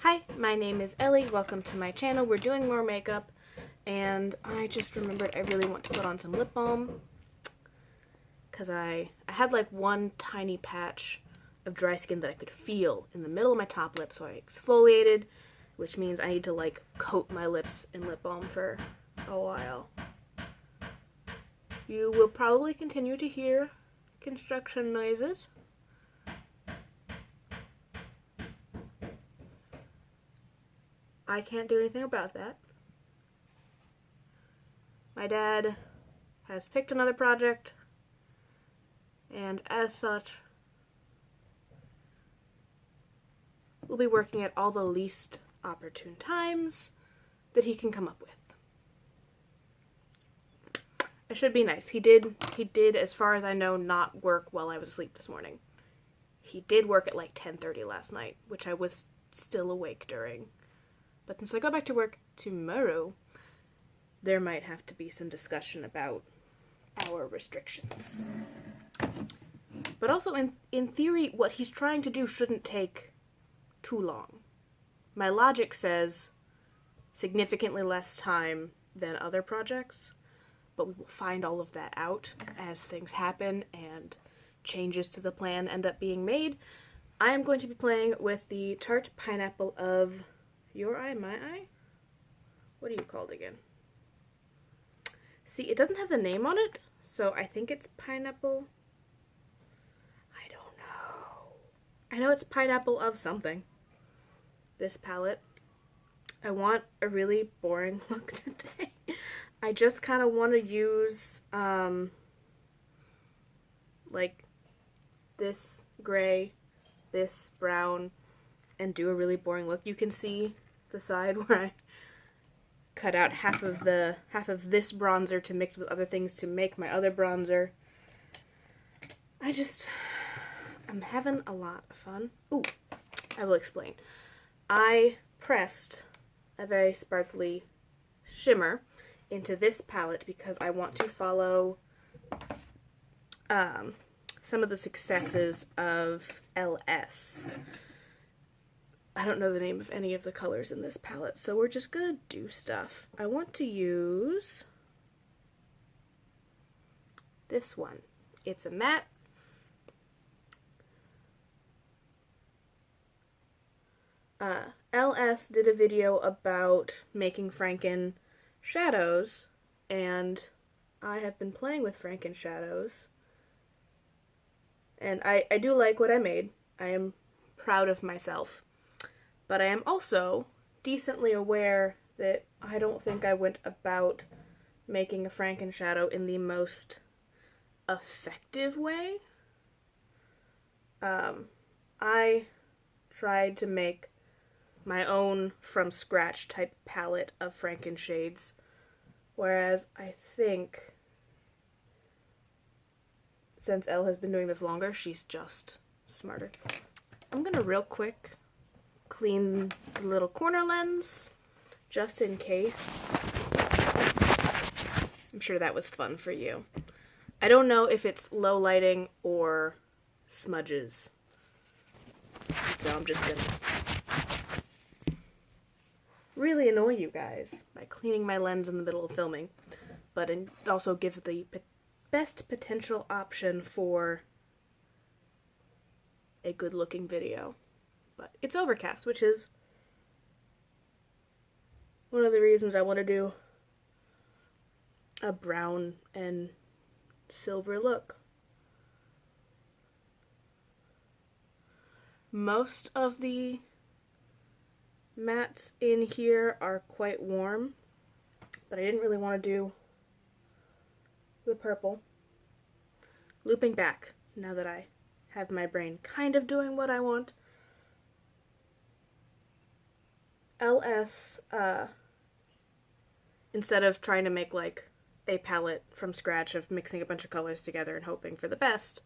Hi, my name is Ellie. Welcome to my channel. We're doing more makeup, and I just remembered I really want to put on some lip balm because I had like one tiny patch of dry skin that I could feel in the middle of my top lip, so I exfoliated, which means I need to like coat my lips in lip balm for a while. You will probably continue to hear construction noises. I can't do anything about that. My dad has picked another project, and as such, we'll be working at all the least opportune times that he can come up with. It should be nice. He did, as far as I know, not work while I was asleep this morning. He did work at like 10:30 last night, which I was still awake during. But since I go back to work tomorrow, there might have to be some discussion about our restrictions. But also, in theory, what he's trying to do shouldn't take too long. My logic says significantly less time than other projects, but we will find all of that out as things happen and changes to the plan end up being made. I am going to be playing with the Tarte Pineapple of Your Eye, My Eye? What are you called again? See, it doesn't have the name on it, so I think it's Pineapple. I don't know. I know it's Pineapple of something. This palette. I want a really boring look today. I just kind of want to use, like, this gray, this brown, and do a really boring look. You can see the side where I cut out half of this bronzer to mix with other things to make my other bronzer. I'm having a lot of fun. Ooh, I will explain. I pressed a very sparkly shimmer into this palette because I want to follow some of the successes of LS. I don't know the name of any of the colors in this palette, so we're just gonna do stuff. I want to use this one. It's a matte. LS did a video about making Franken shadows, and I have been playing with Franken shadows, and I do like what I made. I am proud of myself. But I am also decently aware that I don't think I went about making a Franken shadow in the most effective way. I tried to make my own from scratch type palette of Franken shades, whereas I think since Elle has been doing this longer, she's just smarter. I'm gonna real quick clean the little corner lens, just in case. I'm sure that was fun for you. I don't know if it's low lighting or smudges, so I'm just gonna really annoy you guys by cleaning my lens in the middle of filming, but also give the best potential option for a good looking video. But it's overcast, which is one of the reasons I want to do a brown and silver look. Most of the mattes in here are quite warm, but I didn't really want to do the purple. Looping back, now that I have my brain kind of doing what I want. LS, instead of trying to make like a palette from scratch of mixing a bunch of colors together and hoping for the best,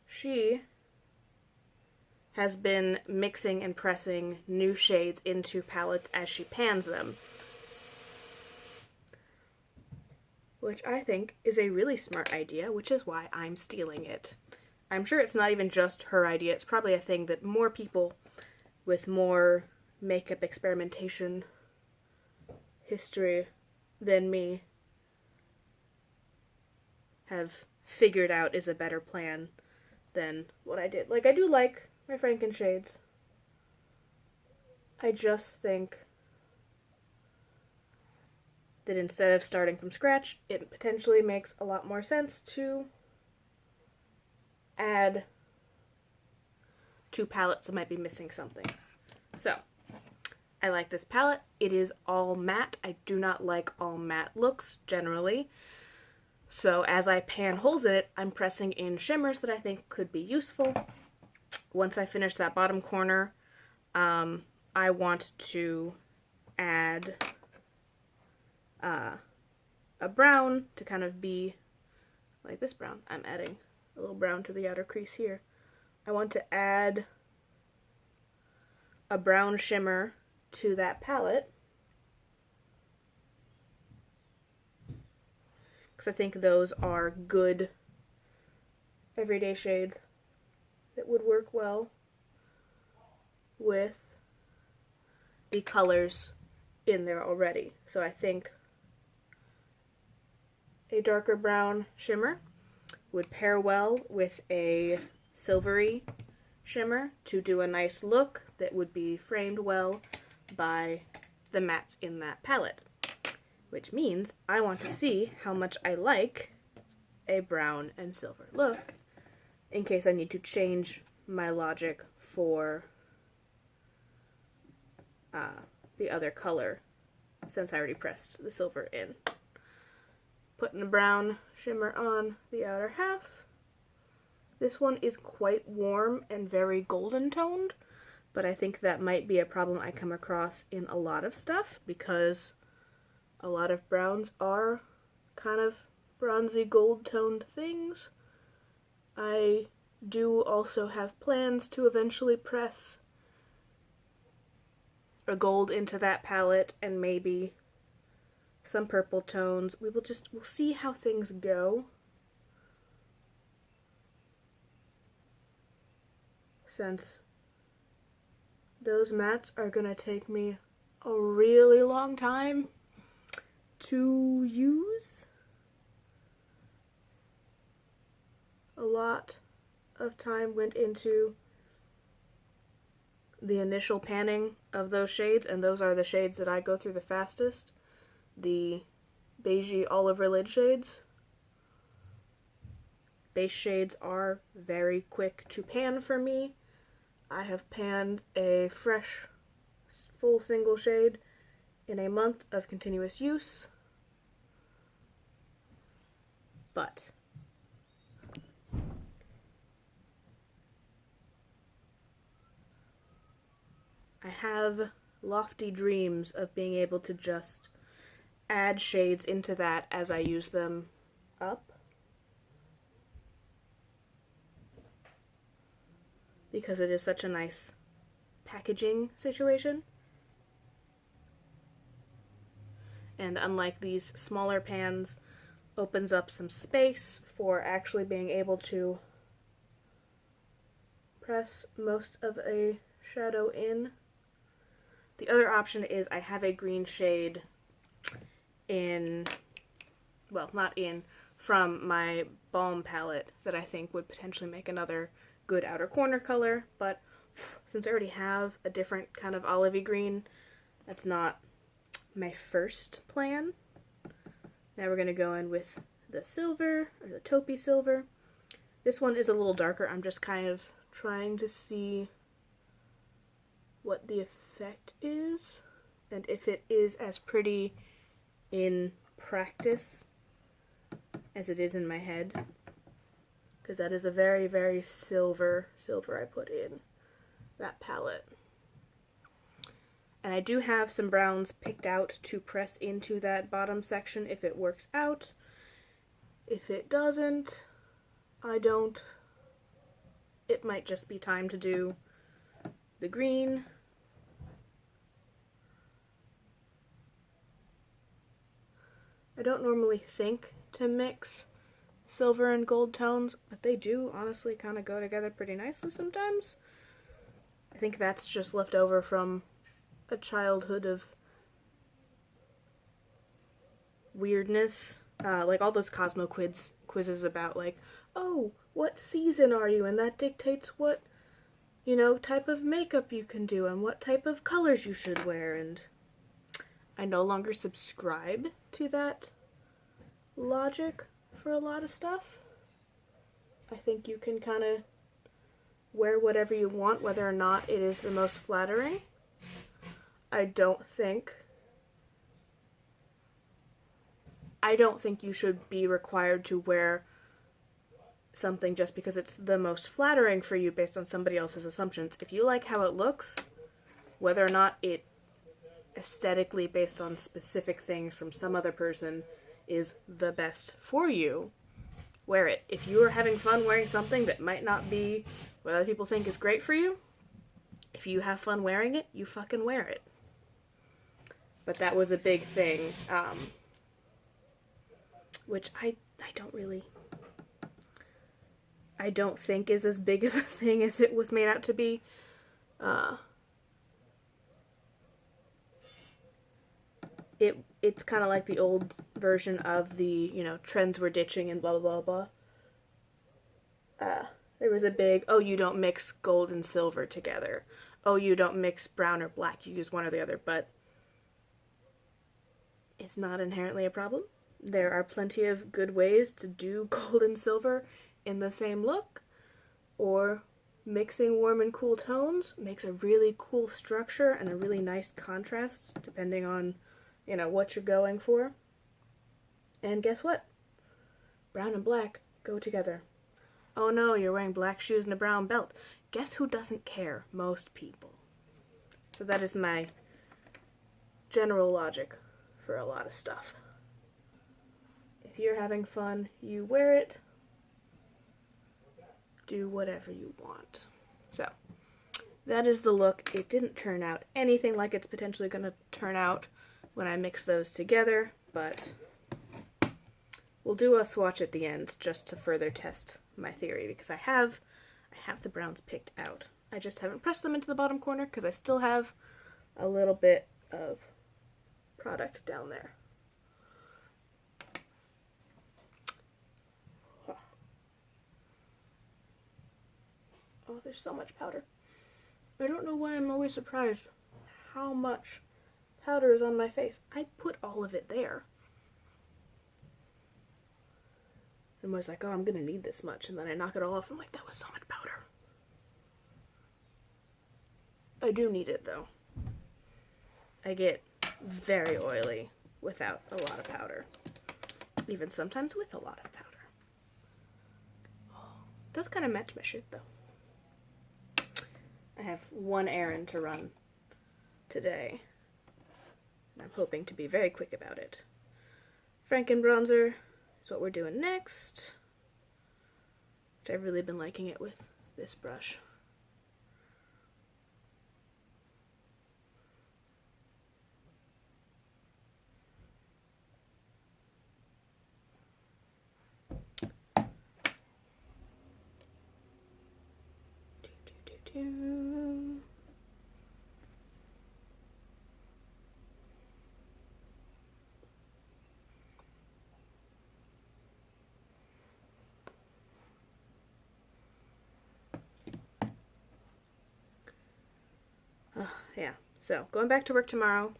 she has been mixing and pressing new shades into palettes as she pans them, which I think is a really smart idea, which is why I'm stealing it. I'm sure it's not even just her idea, it's probably a thing that more people with more makeup experimentation history than me have figured out is a better plan than what I did. Like, I do like my Franken shades. I just think that instead of starting from scratch, it potentially makes a lot more sense to add 2 palettes that might be missing something. So, I like this palette. It is all matte. I do not like all matte looks generally. So as I pan holes in it, I'm pressing in shimmers that I think could be useful. Once I finish that bottom corner, I want to add a brown to kind of be like this brown. I'm adding a little brown to the outer crease here. I want to add a brown shimmer to that palette, because I think those are good everyday shades that would work well with the colors in there already. So I think a darker brown shimmer would pair well with a silvery shimmer to do a nice look that would be framed well by the mattes in that palette. Which means I want to see how much I like a brown and silver look in case I need to change my logic for the other color since I already pressed the silver in. Putting a brown shimmer on the outer half. This one is quite warm and very golden toned, but I think that might be a problem I come across in a lot of stuff because a lot of browns are kind of bronzy gold toned things. I do also have plans to eventually press a gold into that palette and maybe some purple tones. We'll see how things go. Since those mattes are gonna take me a really long time to use. A lot of time went into the initial panning of those shades, and those are the shades that I go through the fastest. The beigey olive lid shades. Base shades are very quick to pan for me. I have panned a fresh full single shade in a month of continuous use. But I have lofty dreams of being able to just add shades into that as I use them up. Because it is such a nice packaging situation. And unlike these smaller pans, opens up some space for actually being able to press most of a shadow in. The other option is I have a green shade in, well, not in, from my Balm palette that I think would potentially make another good outer corner color, but since I already have a different kind of olivey green, that's not my first plan. Now we're going to go in with the silver, or the taupey silver. This one is a little darker. I'm just kind of trying to see what the effect is, and if it is as pretty in practice as it is in my head. Because that is a very, very silver I put in that palette. And I do have some browns picked out to press into that bottom section if it works out. If it doesn't, it might just be time to do the green. I don't normally think to mix silver and gold tones, but they do honestly kind of go together pretty nicely sometimes. I think that's just left over from a childhood of weirdness. Like all those Cosmo quizzes about like, oh, what season are you? And that dictates what, type of makeup you can do and what type of colors you should wear. And I no longer subscribe to that logic for a lot of stuff. I think you can kind of wear whatever you want, whether or not it is the most flattering. I don't think you should be required to wear something just because it's the most flattering for you based on somebody else's assumptions. If you like how it looks, whether or not it aesthetically based on specific things from some other person is the best for you, wear it. If you are having fun wearing something that might not be what other people think is great for you, if you have fun wearing it, you fucking wear it. But that was a big thing, which I don't think is as big of a thing as it was made out to be. It's kind of like the old version of the, trends we're ditching and blah, blah, blah, blah. There was a big, oh, you don't mix gold and silver together. Oh, you don't mix brown or black. You use one or the other, but it's not inherently a problem. There are plenty of good ways to do gold and silver in the same look, or mixing warm and cool tones makes a really cool structure and a really nice contrast depending on what you're going for. And guess what? Brown and black go together. Oh no, you're wearing black shoes and a brown belt. Guess who doesn't care? Most people. So that is my general logic for a lot of stuff. If you're having fun, you wear it. Do whatever you want. So, that is the look. It didn't turn out anything like it's potentially going to turn out when I mix those together, but we'll do a swatch at the end just to further test my theory, because I have the browns picked out. I just haven't pressed them into the bottom corner because I still have a little bit of product down there. Oh, there's so much powder. I don't know why I'm always surprised how much powder is on my face. I put all of it there. And was like, oh, I'm gonna need this much. And then I knock it all off. I'm like, that was so much powder. I do need it, though. I get very oily without a lot of powder. Even sometimes with a lot of powder. Oh, it does kind of match my shirt, though. I have one errand to run today. And I'm hoping to be very quick about it. Franken bronzer is what we're doing next. Which I've really been liking it with this brush. Yeah, so going back to work tomorrow,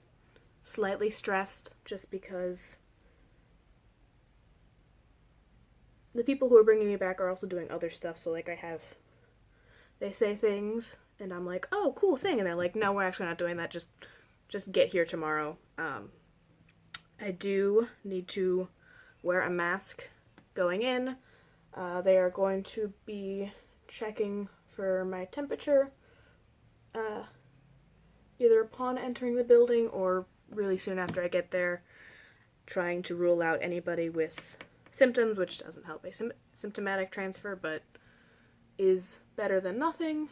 slightly stressed just because the people who are bringing me back are also doing other stuff. So like they say things and I'm like, oh, cool thing. And they're like, no, we're actually not doing that. Just get here tomorrow. I do need to wear a mask going in. They are going to be checking for my temperature, either upon entering the building or really soon after I get there, trying to rule out anybody with symptoms, which doesn't help a symptomatic transfer, but is better than nothing.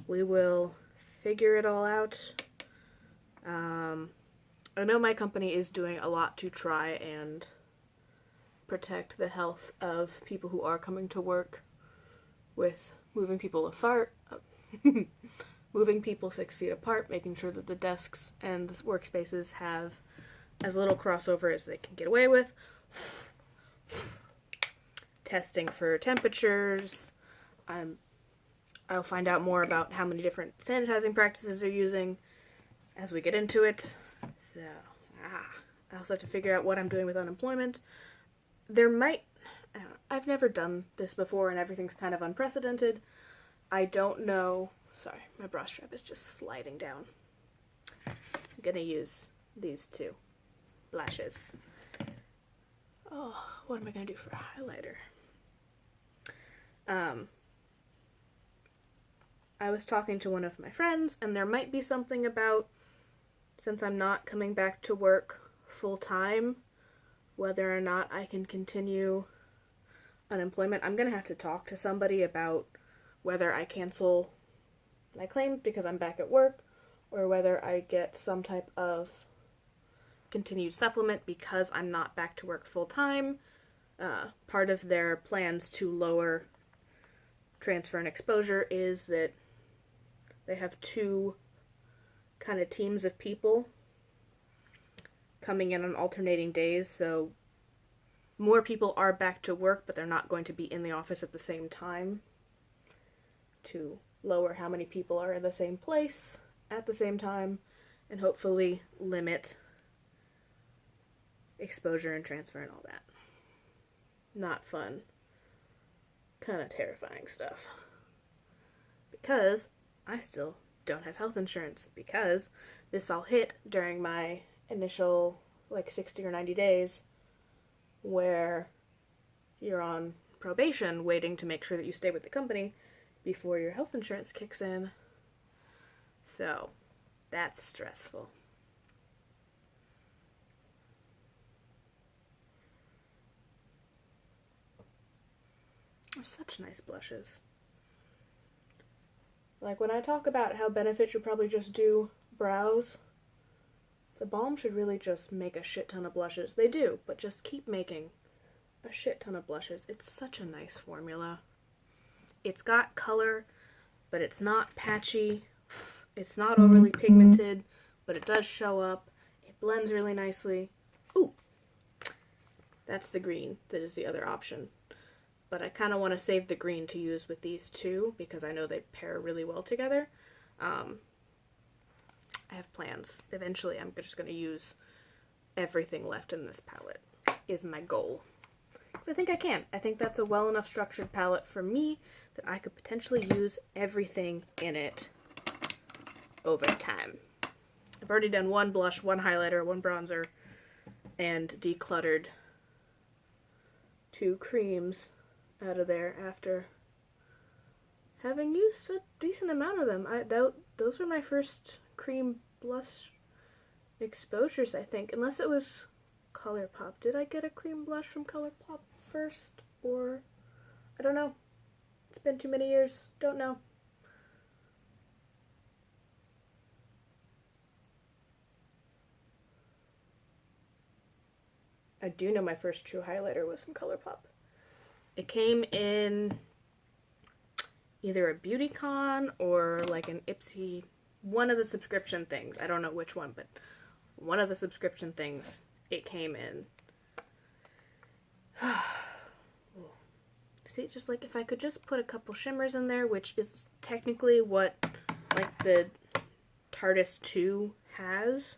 We will figure it all out. I know my company is doing a lot to try and protect the health of people who are coming to work with moving people apart, moving people 6 feet apart, making sure that the desks and the workspaces have as little crossover as they can get away with, testing for temperatures. I'll find out more about how many different sanitizing practices they're using as we get into it. So, I also have to figure out what I'm doing with unemployment. I've never done this before and everything's kind of unprecedented. I don't know. Sorry, my bra strap is just sliding down. I'm gonna use these two blushes. Oh, what am I gonna do for a highlighter? I was talking to one of my friends, and there might be something about, since I'm not coming back to work full time, whether or not I can continue unemployment. I'm gonna have to talk to somebody about whether I cancel my claim because I'm back at work, or whether I get some type of continued supplement because I'm not back to work full time. Part of their plans to lower transfer and exposure is that they have 2 kind of teams of people coming in on alternating days, so more people are back to work, but they're not going to be in the office at the same time to lower how many people are in the same place at the same time and hopefully limit exposure and transfer and all that. Not fun. Kind of terrifying stuff. Because I still don't have health insurance, because this all hit during my initial 60 or 90 days where you're on probation waiting to make sure that you stay with the company before your health insurance kicks in. So that's stressful. They're such nice blushes. When I talk about how Benefit should probably just do brows, the balm should really just make a shit ton of blushes. They do, but just keep making a shit ton of blushes. It's such a nice formula. It's got color, but it's not patchy. It's not overly pigmented, but it does show up. It blends really nicely. Ooh! That's the green. That is the other option. But I kind of want to save the green to use with these two because I know they pair really well together. I have plans. Eventually, I'm just going to use everything left in this palette, is my goal. I think I can. I think that's a well enough structured palette for me that I could potentially use everything in it over time. I've already done 1 blush, 1 highlighter, 1 bronzer, and decluttered 2 creams out of there after having used a decent amount of them. Those were my first cream blush exposures, I think. Unless it was ColourPop. Did I get a cream blush from ColourPop first? Or, I don't know. It's been too many years. Don't know. I do know my first true highlighter was from ColourPop. It came in either a BeautyCon or an Ipsy, one of the subscription things. I don't know which one, but one of the subscription things it came in. See, just if I could just put a couple shimmers in there, which is technically what the Tarte 2 has,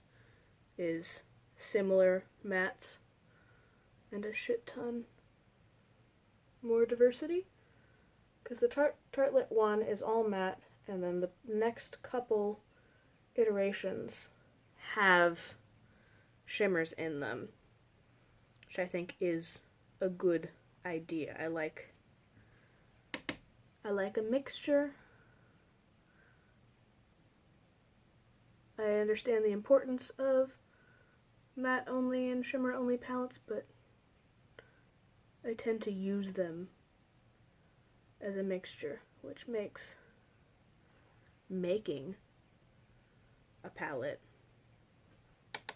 is similar mattes and a shit ton more diversity, because the Tartelette one is all matte, and then the next couple iterations have shimmers in them, which I think is a good idea. I like a mixture. I understand the importance of matte only and shimmer only palettes, but I tend to use them as a mixture, which makes making a palette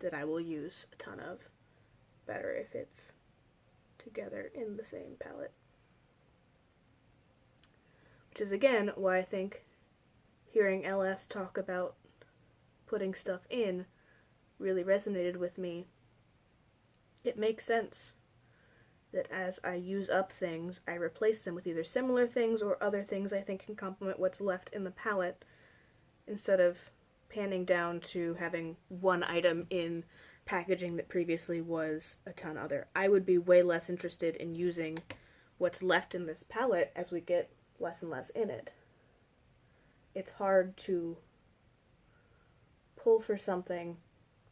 that I will use a ton of better if it's together in the same palette. Which is again why I think hearing LS talk about putting stuff in really resonated with me. It makes sense that as I use up things, I replace them with either similar things or other things I think can complement what's left in the palette, instead of panning down to having one item in packaging that previously was a ton other. I would be way less interested in using what's left in this palette as we get less and less in it. It's hard to pull for something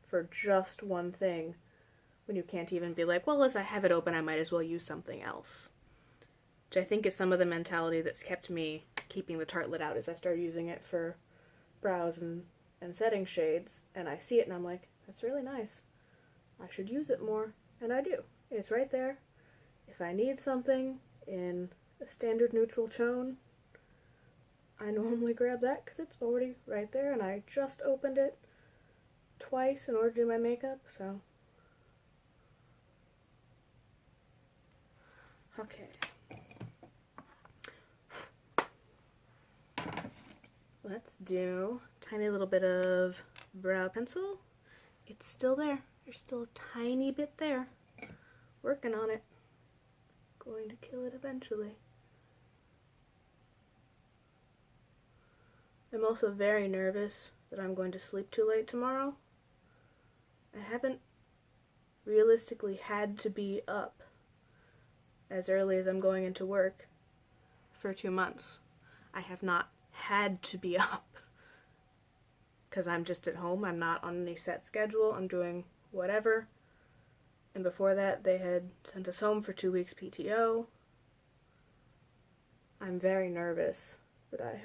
for just one thing when you can't even be like, well, as I have it open, I might as well use something else. Which I think is some of the mentality that's kept me keeping the Tarte lid out, as I started using it for brows and setting shades, and I see it and I'm like, that's really nice. I should use it more, and I do. It's right there. If I need something in a standard neutral tone, I normally grab that because it's already right there, and I just opened it twice in order to do my makeup, so. Okay. Let's do a tiny little bit of brow pencil. It's still there. There's still a tiny bit there. Working on it. Going to kill it eventually. I'm also very nervous that I'm going to sleep too late tomorrow. I haven't realistically had to be up as early as I'm going into work for 2 months. I have not had to be up because I'm just at home. I'm not on any set schedule. I'm doing whatever. And before that, they had sent us home for 2 weeks PTO. I'm very nervous that I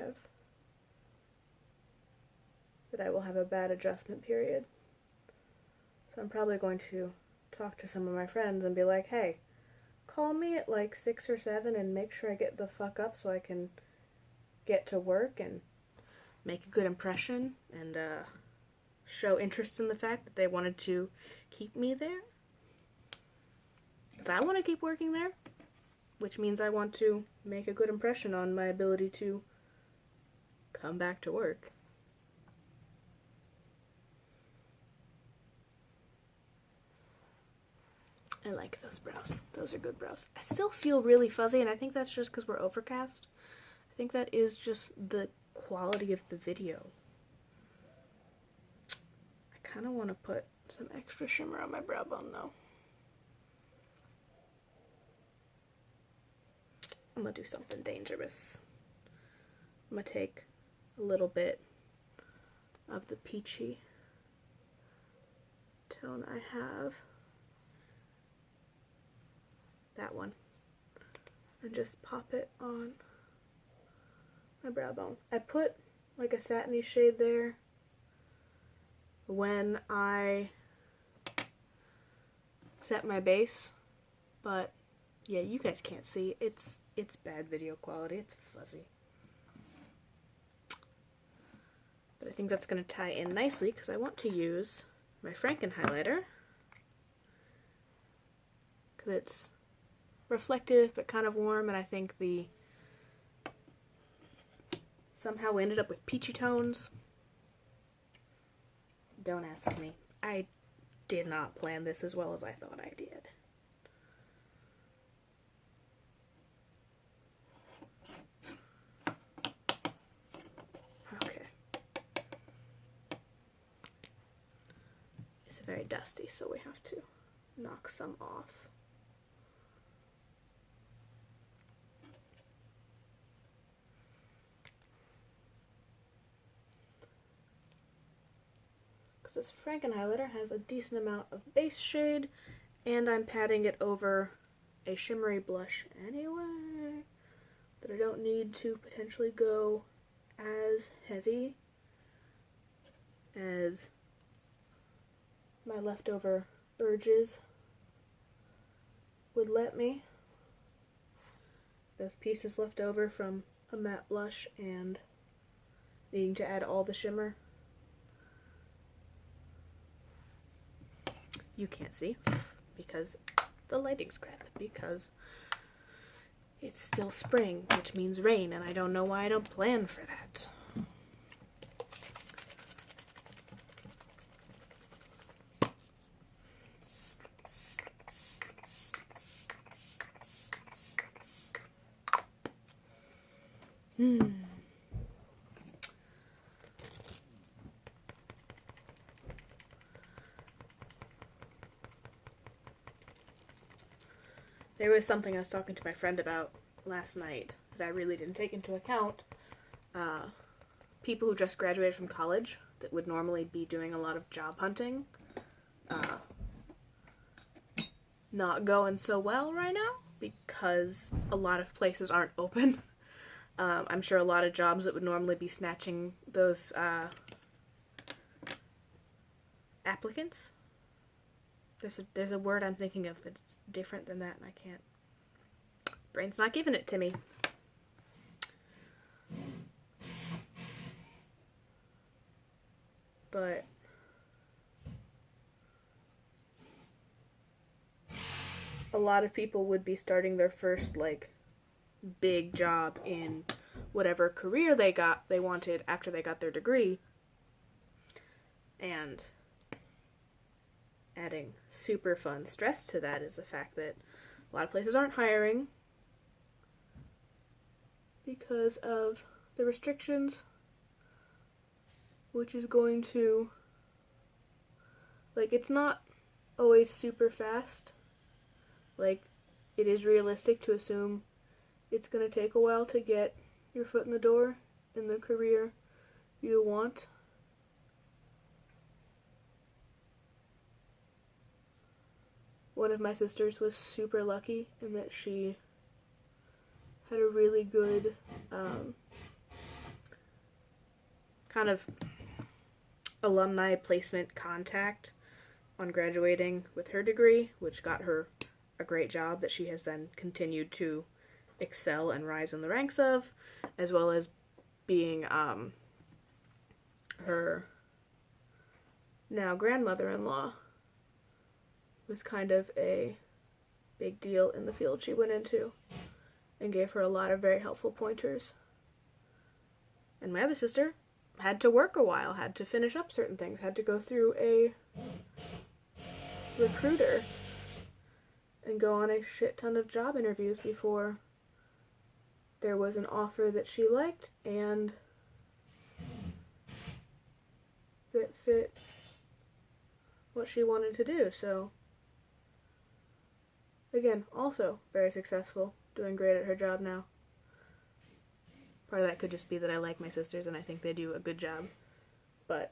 will have a bad adjustment period. So I'm probably going to talk to some of my friends and be like, hey, call me at like 6 or 7 and make sure I get the fuck up so I can get to work and make a good impression and show interest in the fact that they wanted to keep me there. Because I want to keep working there, which means I want to make a good impression on my ability to come back to work. I like those brows. Those are good brows. I still feel really fuzzy, and I think that's just because we're overcast. I think that is just the quality of the video. I kind of want to put some extra shimmer on my brow bone, though. I'm going to do something dangerous. I'm going to take a little bit of the peachy tone I have. That one, and just pop it on my brow bone. I put like a satiny shade there when I set my base, but yeah, you guys can't see. It's bad video quality. It's fuzzy. But I think that's going to tie in nicely because I want to use my Franken highlighter because it's reflective but kind of warm, and I think somehow we ended up with peachy tones. Don't ask me. I did not plan this as well as I thought I did. Okay. It's very dusty, so we have to knock some off. This Franken highlighter has a decent amount of base shade, and I'm patting it over a shimmery blush anyway, that I don't need to potentially go as heavy as my leftover urges would let me. Those pieces left over from a matte blush and needing to add all the shimmer. You can't see because the lighting's crap because it's still spring, which means rain, and I don't know why I don't plan for that. There was something I was talking to my friend about last night that I really didn't take into account. People who just graduated from college that would normally be doing a lot of job hunting, not going so well right now because a lot of places aren't open. I'm sure a lot of jobs that would normally be snatching those applicants. There's a word I'm thinking of that's different than that, and I can't. Brain's not giving it to me. But a lot of people would be starting their first, like, big job in whatever career they wanted after they got their degree. And adding super fun stress to that is the fact that a lot of places aren't hiring because of the restrictions, which is going to, like, it's not always super fast. Like, it is realistic to assume it's going to take a while to get your foot in the door in the career you want. One of my sisters was super lucky in that she had a really good kind of alumni placement contact on graduating with her degree, which got her a great job that she has then continued to excel and rise in the ranks of, as well as being her now grandmother-in-law was kind of a big deal in the field she went into and gave her a lot of very helpful pointers. And my other sister had to work a while, had to finish up certain things, had to go through a recruiter and go on a shit ton of job interviews before there was an offer that she liked and that fit what she wanted to do. So again, also very successful, doing great at her job now. Part of that could just be that I like my sisters and I think they do a good job. But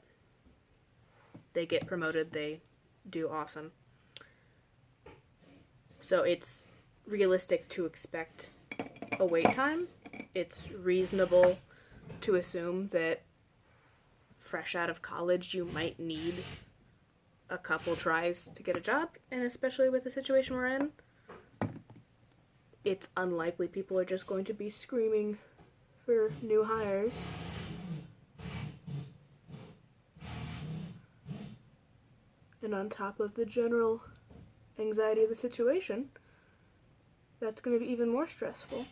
they get promoted, they do awesome. So it's realistic to expect a wait time. It's reasonable to assume that fresh out of college you might need a couple tries to get a job, and especially with the situation we're in, it's unlikely people are just going to be screaming for new hires. And on top of the general anxiety of the situation, that's going to be even more stressful.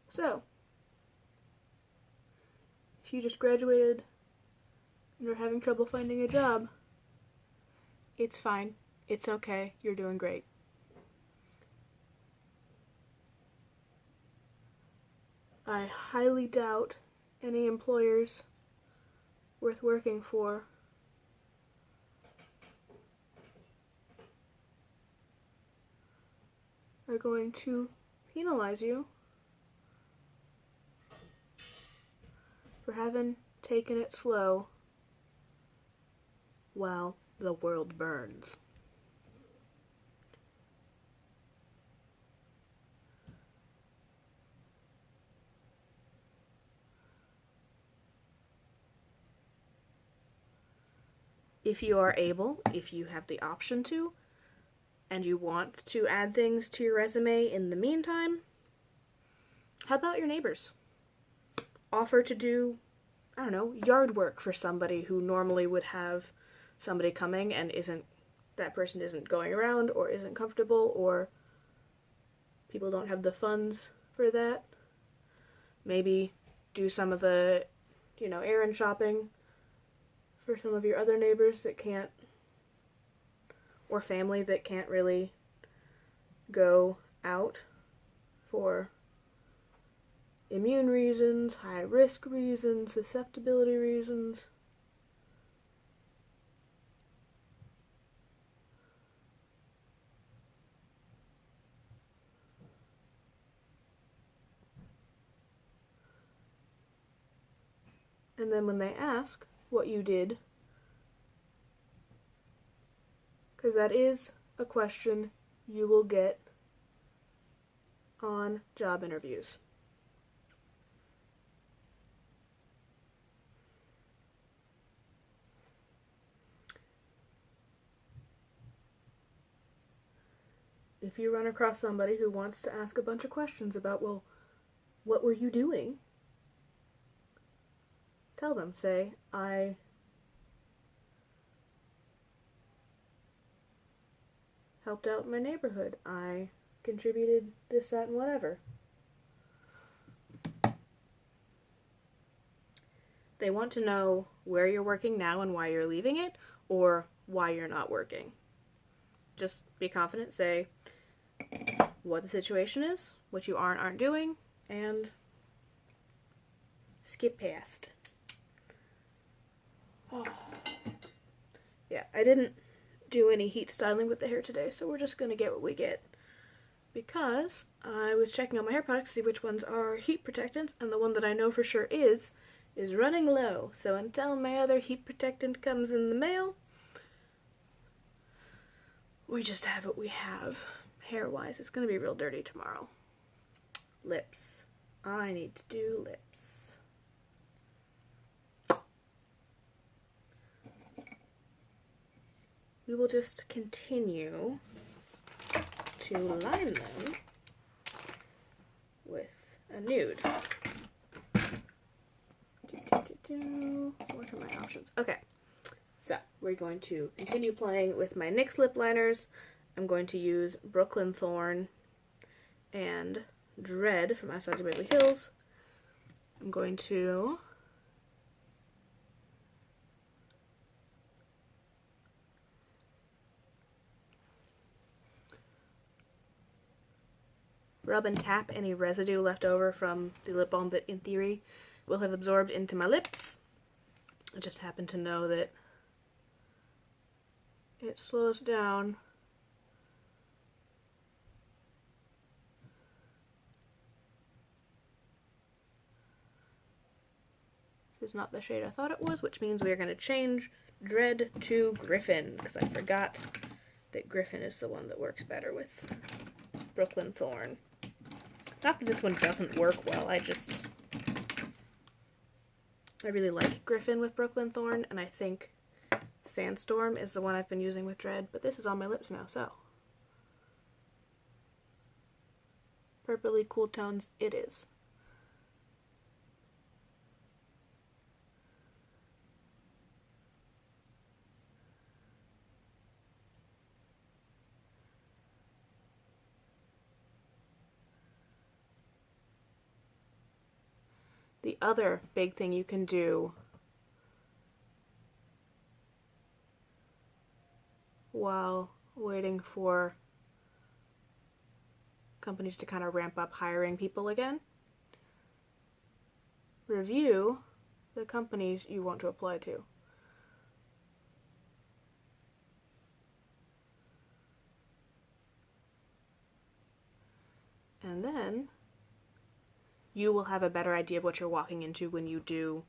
So, if you just graduated and are having trouble finding a job, it's fine. It's okay. You're doing great. I highly doubt any employers worth working for are going to penalize you for having taken it slow while the world burns. if you are able, if you have the option to, and you want to add things to your resume in the meantime, help out your neighbors. Offer to do, I don't know, yard work for somebody who normally would have somebody coming and that person isn't going around or isn't comfortable, or people don't have the funds for that. Maybe do some of the, errand shopping for some of your other neighbors that can't, or family that can't really go out for immune reasons, high risk reasons, susceptibility reasons. And then when they ask what you did, because that is a question you will get on job interviews. If you run across somebody who wants to ask a bunch of questions about, well, what were you doing? Tell them, say, I helped out in my neighborhood. I contributed this, that, and whatever. They want to know where you're working now and why you're leaving it, or why you're not working. Just be confident, say what the situation is, what you aren't doing, and skip past. Oh. Yeah, I didn't do any heat styling with the hair today, so we're just gonna get what we get. Because I was checking on my hair products to see which ones are heat protectants, and the one that I know for sure is running low. So until my other heat protectant comes in the mail, we just have what we have. Hair-wise, it's gonna be real dirty tomorrow. Lips. I need to do lips. We will just continue to line them with a nude. What are my options? Okay, so we're going to continue playing with my NYX lip liners. I'm going to use Brooklyn Thorn and Dread from Outside of Beverly Hills. I'm going to rub and tap any residue left over from the lip balm that, in theory, will have absorbed into my lips. I just happen to know that it slows down this is not the shade I thought it was, which means we are going to change Dread to Griffin, because I forgot that Griffin is the one that works better with Brooklyn Thorn. Not that this one doesn't work well, I really like Griffin with Brooklyn Thorn, and I think Sandstorm is the one I've been using with Dread, but this is on my lips now, so. Purpley cool tones it is. The other big thing you can do while waiting for companies to kind of ramp up hiring people again, review the companies you want to apply to. And then you will have a better idea of what you're walking into when you do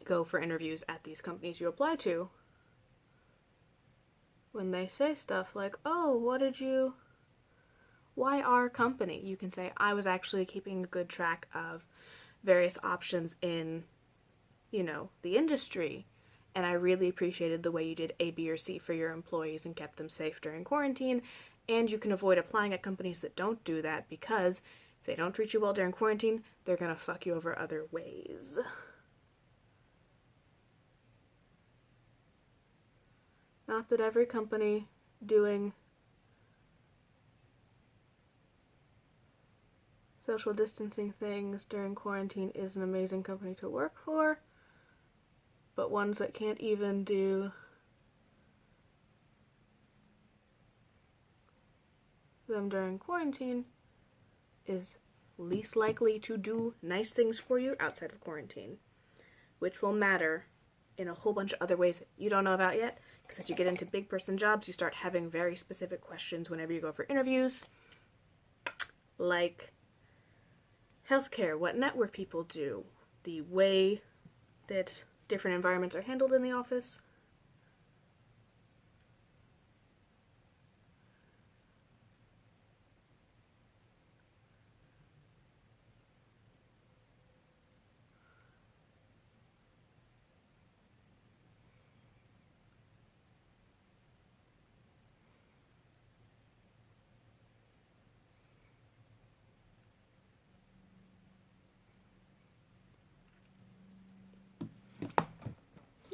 go for interviews at these companies you apply to. When they say stuff like, oh, why our company? You can say, I was actually keeping a good track of various options in, the industry, and I really appreciated the way you did A, B, or C for your employees and kept them safe during quarantine, and you can avoid applying at companies that don't do that, because if they don't treat you well during quarantine, they're gonna fuck you over other ways. Not that every company doing social distancing things during quarantine is an amazing company to work for, but ones that can't even do them during quarantine is least likely to do nice things for you outside of quarantine, which will matter in a whole bunch of other ways that you don't know about yet, because as you get into big person jobs, you start having very specific questions whenever you go for interviews, like healthcare, what network people do, the way that different environments are handled in the office.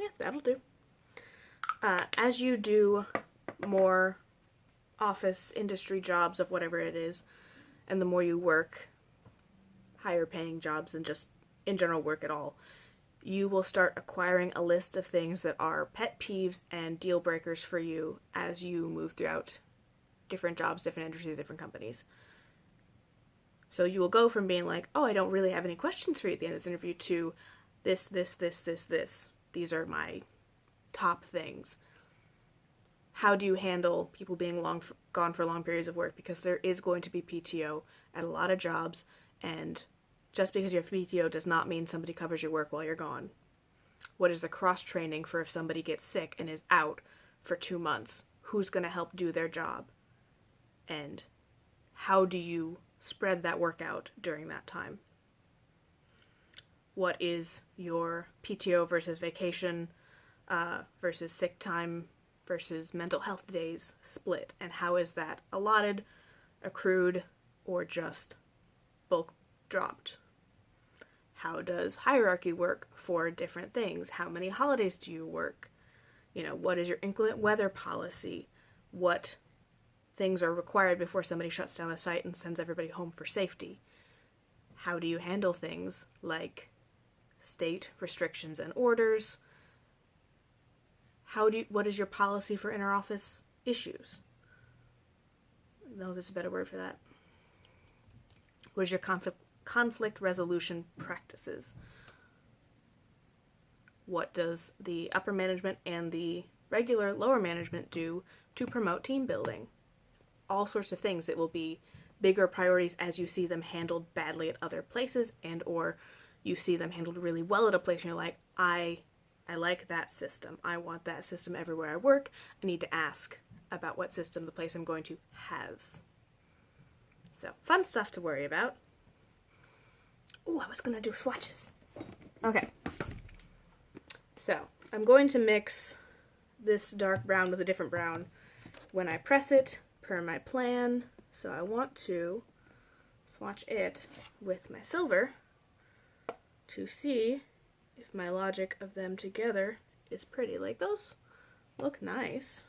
Yeah, that'll do. As you do more office industry jobs of whatever it is, and the more you work higher paying jobs and just in general work at all, you will start acquiring a list of things that are pet peeves and deal breakers for you as you move throughout different jobs, different industries, different companies. So you will go from being like, oh, I don't really have any questions for you at the end of this interview, to this. These are my top things. How do you handle people being gone for long periods of work? Because there is going to be PTO at a lot of jobs, and just because you have PTO does not mean somebody covers your work while you're gone. What is the cross-training for if somebody gets sick and is out for 2 months? Who's going to help do their job? And how do you spread that work out during that time? What is your PTO versus vacation versus sick time versus mental health days split? And how is that allotted, accrued, or just bulk dropped? How does hierarchy work for different things? How many holidays do you work? What is your inclement weather policy? What things are required before somebody shuts down a site and sends everybody home for safety? How do you handle things like state restrictions and orders? What is your policy for interoffice issues? No, there's a better word for that. What is your conflict resolution practices? What does the upper management and the regular lower management do to promote team building? All sorts of things that will be bigger priorities as you see them handled badly at other places, and or you see them handled really well at a place and you're like, I like that system. I want that system everywhere I work. I need to ask about what system the place I'm going to has. So, fun stuff to worry about. Ooh, I was going to do swatches. Okay. So, I'm going to mix this dark brown with a different brown when I press it, per my plan. So I want to swatch it with my silver to see if my logic of them together is pretty. Like, those look nice.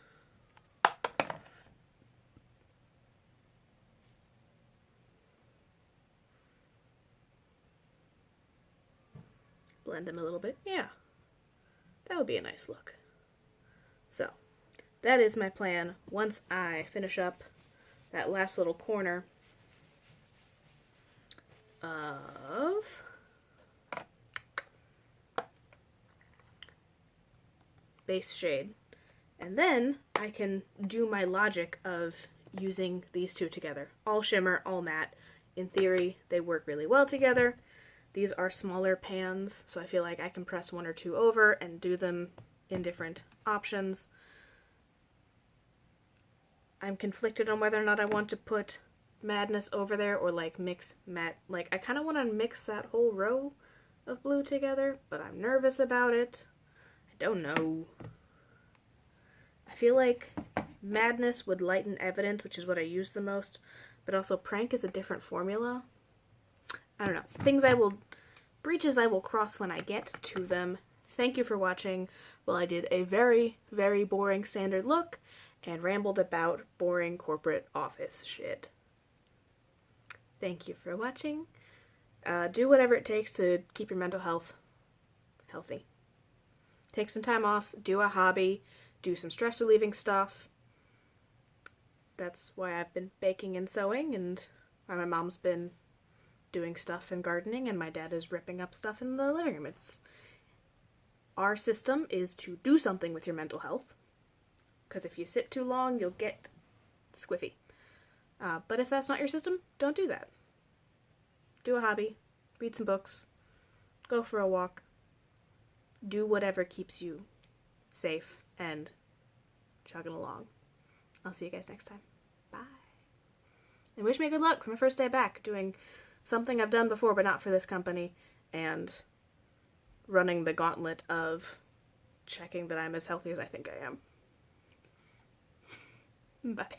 Blend them a little bit. Yeah, that would be a nice look. So, that is my plan. Once I finish up that last little corner of base shade, and then I can do my logic of using these two together. All shimmer, all matte. In theory, they work really well together. These are smaller pans, so I feel like I can press one or two over and do them in different options. I'm conflicted on whether or not I want to put Madness over there or like mix matte. Like, I kind of want to mix that whole row of blue together, but I'm nervous about it. I don't know. I feel like madness would lighten evidence, which is what I use the most, but also prank is a different formula. I don't know. Breaches I will cross when I get to them. Thank you for watching. Well, I did a very, very boring standard look and rambled about boring corporate office shit. Thank you for watching. Do whatever it takes to keep your mental health healthy. Take some time off, do a hobby, do some stress relieving stuff. That's why I've been baking and sewing, and why my mom's been doing stuff and gardening, and my dad is ripping up stuff in the living room. Our system is to do something with your mental health, because if you sit too long, you'll get squiffy. But if that's not your system, don't do that. Do a hobby, read some books, go for a walk, do whatever keeps you safe and chugging along. I'll see you guys next time. Bye. And wish me good luck for my first day back, doing something I've done before but not for this company, and running the gauntlet of checking that I'm as healthy as I think I am. Bye.